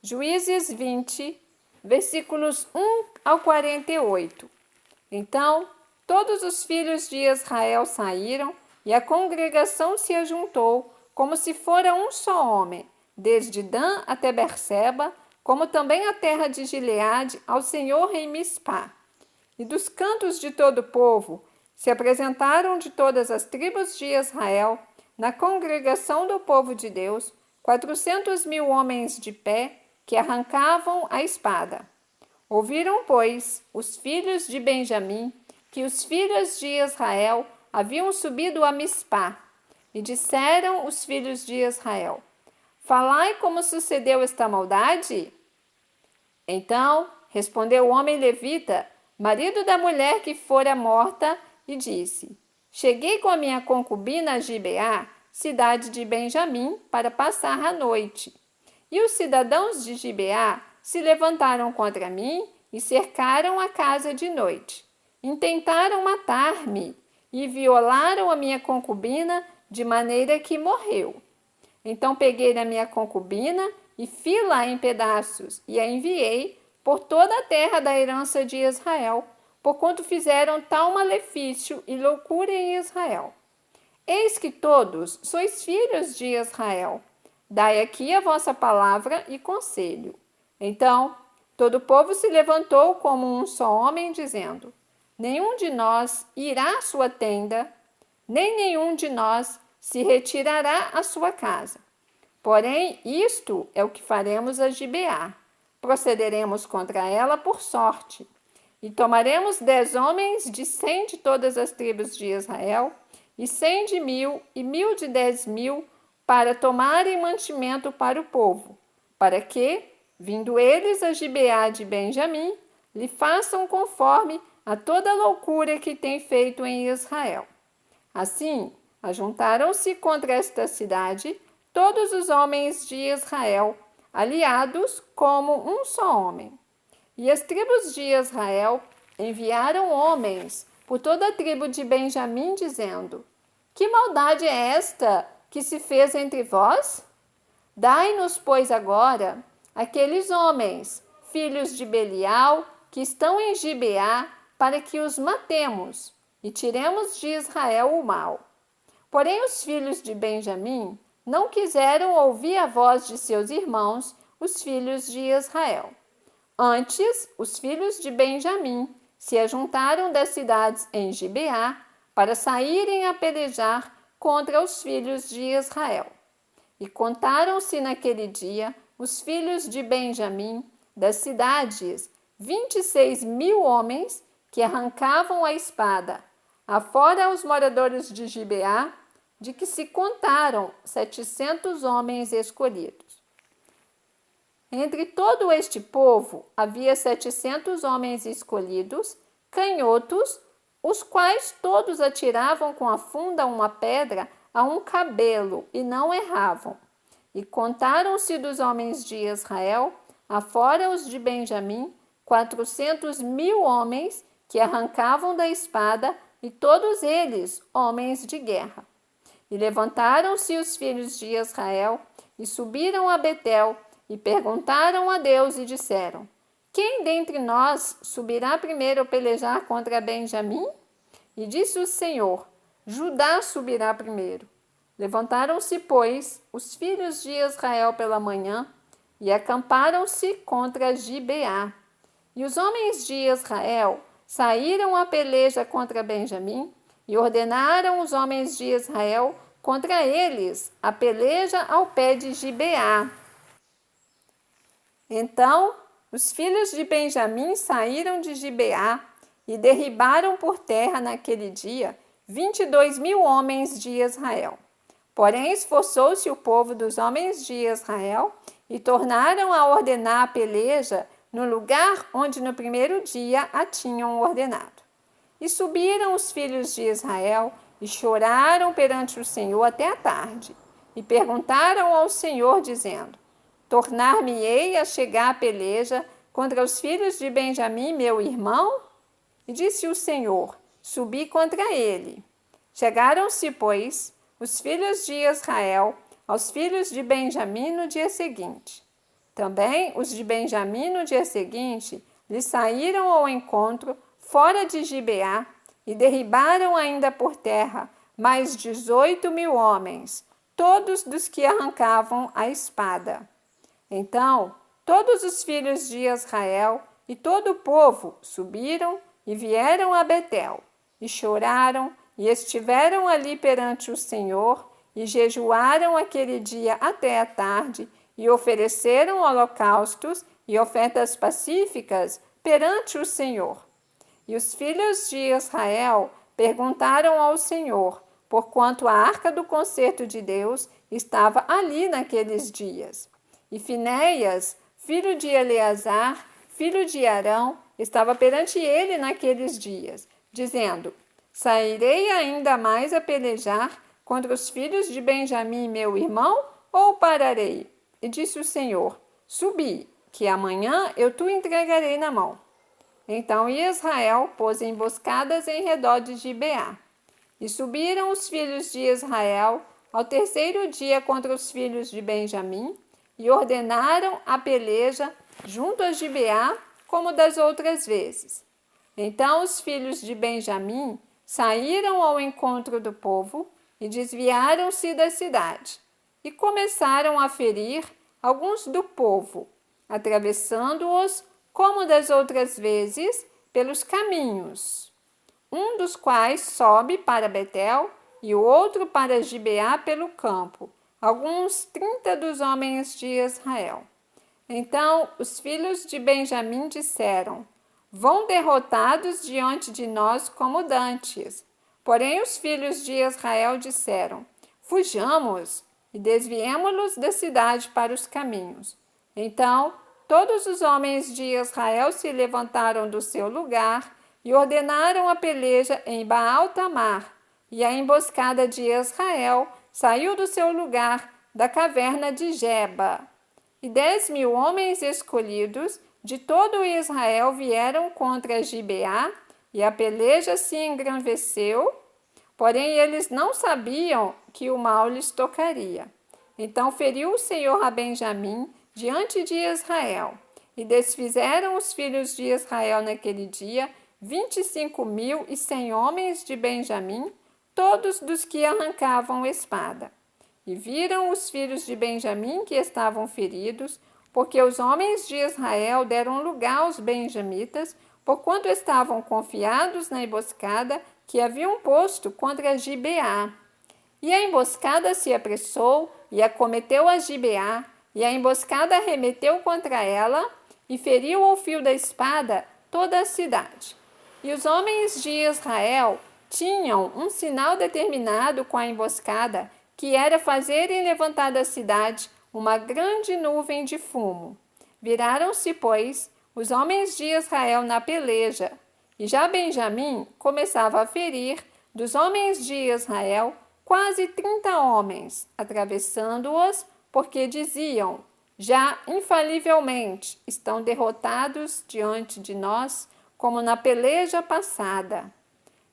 Juízes 20, versículos 1 ao 48. Então, todos os filhos de Israel saíram, e a congregação se ajuntou, como se fora um só homem, desde Dan até Berseba, como também a terra de Gileade, ao Senhor em Mispá. E dos cantos de todo o povo se apresentaram de todas as tribos de Israel, na congregação do povo de Deus, 400.000 homens de pé, que arrancavam a espada. Ouviram, pois, os filhos de Benjamim, que os filhos de Israel haviam subido a Mispá, e disseram os filhos de Israel: Falai como sucedeu esta maldade? Então respondeu o homem levita, marido da mulher que fora morta, e disse: Cheguei com a minha concubina a Gibeá, cidade de Benjamim, para passar a noite. E os cidadãos de Gibeá se levantaram contra mim e cercaram a casa de noite. Intentaram matar-me e violaram a minha concubina, de maneira que morreu. Então peguei a minha concubina e fi-la em pedaços e a enviei por toda a terra da herança de Israel, porquanto fizeram tal malefício e loucura em Israel. Eis que todos sois filhos de Israel. Dai aqui a vossa palavra e conselho. Então todo o povo se levantou como um só homem, dizendo: Nenhum de nós irá à sua tenda, nem nenhum de nós se retirará à sua casa. Porém, isto é o que faremos a Gibeá. Procederemos contra ela por sorte. E tomaremos 10 homens de 100 de todas as tribos de Israel, e 100 de 1.000, e 1.000 de 10.000, para tomarem mantimento para o povo, para que, vindo eles a Gibeá de Benjamim, lhe façam conforme a toda a loucura que tem feito em Israel. Assim, ajuntaram-se contra esta cidade todos os homens de Israel, aliados como um só homem. E as tribos de Israel enviaram homens por toda a tribo de Benjamim, dizendo: Que maldade é esta que se fez entre vós? Dai-nos, pois, agora aqueles homens, filhos de Belial, que estão em Gibeá, para que os matemos e tiremos de Israel o mal. Porém, os filhos de Benjamim não quiseram ouvir a voz de seus irmãos, os filhos de Israel. Antes, os filhos de Benjamim se ajuntaram das cidades em Gibeá para saírem a pelejar contra os filhos de Israel. E contaram-se naquele dia os filhos de Benjamim das cidades 26.000 homens que arrancavam a espada, afora os moradores de Gibeá, de que se contaram 700 homens escolhidos. Entre todo este povo havia 700 homens escolhidos, canhotos, os quais todos atiravam com a funda uma pedra a um cabelo e não erravam. E contaram-se dos homens de Israel, afora os de Benjamim, 400.000 homens que arrancavam da espada, e todos eles homens de guerra. E levantaram-se os filhos de Israel e subiram a Betel e perguntaram a Deus e disseram: Quem dentre nós subirá primeiro a pelejar contra Benjamim? E disse o Senhor: Judá subirá primeiro. Levantaram-se, pois, os filhos de Israel pela manhã e acamparam-se contra Gibeá. E os homens de Israel saíram a peleja contra Benjamim e ordenaram os homens de Israel contra eles a peleja ao pé de Gibeá. Então os filhos de Benjamim saíram de Gibeá e derribaram por terra naquele dia 22.000 homens de Israel. Porém esforçou-se o povo dos homens de Israel e tornaram a ordenar a peleja no lugar onde no primeiro dia a tinham ordenado. E subiram os filhos de Israel e choraram perante o Senhor até a tarde. E perguntaram ao Senhor, dizendo: Tornar-me-ei a chegar a peleja contra os filhos de Benjamim, meu irmão? E disse o Senhor: Subi contra ele. Chegaram-se, pois, os filhos de Israel aos filhos de Benjamim no dia seguinte. Também os de Benjamim no dia seguinte lhe saíram ao encontro fora de Gibeá e derribaram ainda por terra mais 18.000 homens, todos dos que arrancavam a espada. Então todos os filhos de Israel e todo o povo subiram e vieram a Betel, e choraram, e estiveram ali perante o Senhor, e jejuaram aquele dia até a tarde, e ofereceram holocaustos e ofertas pacíficas perante o Senhor. E os filhos de Israel perguntaram ao Senhor, porquanto a arca do concerto de Deus estava ali naqueles dias. E Finéias, filho de Eleazar, filho de Arão, estava perante ele naqueles dias, dizendo: Sairei ainda mais a pelejar contra os filhos de Benjamim, meu irmão, ou pararei? E disse o Senhor: Subi, que amanhã eu te entregarei na mão. Então Israel pôs emboscadas em redor de Gibeá. E subiram os filhos de Israel ao terceiro dia contra os filhos de Benjamim, e ordenaram a peleja junto a Gibeá, como das outras vezes. Então os filhos de Benjamim saíram ao encontro do povo e desviaram-se da cidade, e começaram a ferir alguns do povo, atravessando-os, como das outras vezes, pelos caminhos, um dos quais sobe para Betel e o outro para Gibeá pelo campo, alguns 30 dos homens de Israel. Então os filhos de Benjamim disseram: Vão derrotados diante de nós como dantes. Porém os filhos de Israel disseram: Fujamos e desviemo-los da cidade para os caminhos. Então todos os homens de Israel se levantaram do seu lugar e ordenaram a peleja em Baal-Tamar, e a emboscada de Israel saiu do seu lugar da caverna de Geba. E 10.000 homens escolhidos de todo Israel vieram contra Gibeá, e a peleja se engrandeceu, porém eles não sabiam que o mal lhes tocaria. Então feriu o Senhor a Benjamim diante de Israel, e desfizeram os filhos de Israel naquele dia 25.100 homens de Benjamim, todos dos que arrancavam espada. E viram os filhos de Benjamim que estavam feridos, porque os homens de Israel deram lugar aos benjamitas, porquanto estavam confiados na emboscada que haviam posto contra Gibeá. E a emboscada se apressou e acometeu a Gibeá, e a emboscada arremeteu contra ela e feriu ao fio da espada toda a cidade. E os homens de Israel tinham um sinal determinado com a emboscada, que era fazerem levantar da cidade uma grande nuvem de fumo. Viraram-se, pois, os homens de Israel na peleja, e já Benjamim começava a ferir dos homens de Israel quase 30 homens, atravessando-os, porque diziam: já infalivelmente estão derrotados diante de nós, como na peleja passada.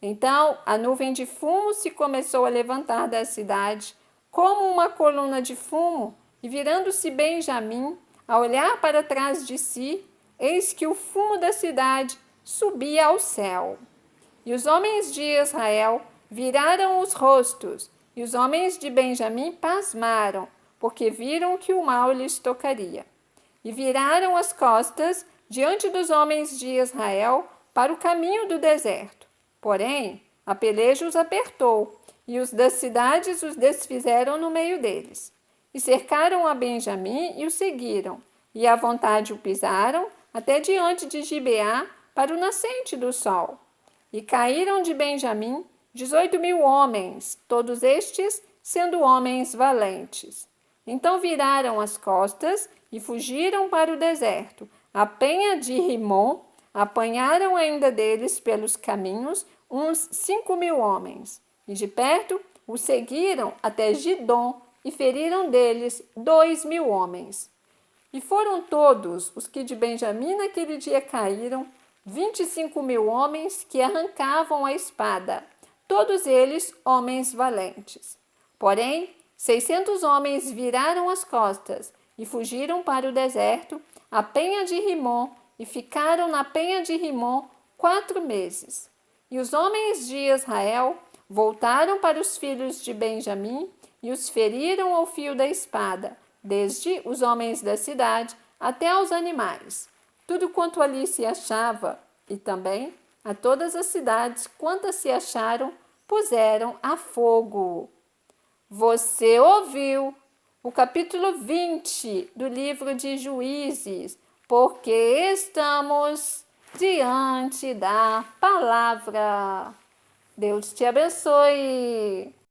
Então a nuvem de fumo se começou a levantar da cidade, como uma coluna de fumo, e virando-se Benjamim, a olhar para trás de si, eis que o fumo da cidade subia ao céu. E os homens de Israel viraram os rostos, e os homens de Benjamim pasmaram, porque viram que o mal lhes tocaria. E viraram as costas diante dos homens de Israel para o caminho do deserto. Porém, a peleja os apertou, e os das cidades os desfizeram no meio deles. E cercaram a Benjamim e o seguiram, e à vontade o pisaram, até diante de Gibeá, para o nascente do sol. E caíram de Benjamim 18.000 homens, todos estes sendo homens valentes. Então viraram as costas e fugiram para o deserto. A penha de Rimon, apanharam ainda deles pelos caminhos uns 5.000 homens, e de perto o seguiram até Gidom, e feriram deles 2.000 homens. E foram todos os que de Benjamim naquele dia caíram, 25.000 homens que arrancavam a espada, todos eles homens valentes. Porém, 600 homens viraram as costas, e fugiram para o deserto, a penha de Rimom, e ficaram na penha de Rimom 4 meses. E os homens de Israel voltaram para os filhos de Benjamim e os feriram ao fio da espada, desde os homens da cidade até aos animais. Tudo quanto ali se achava, e também a todas as cidades quantas se acharam, puseram a fogo. Você ouviu o capítulo 20 do livro de Juízes, porque estamos diante da palavra. Deus te abençoe.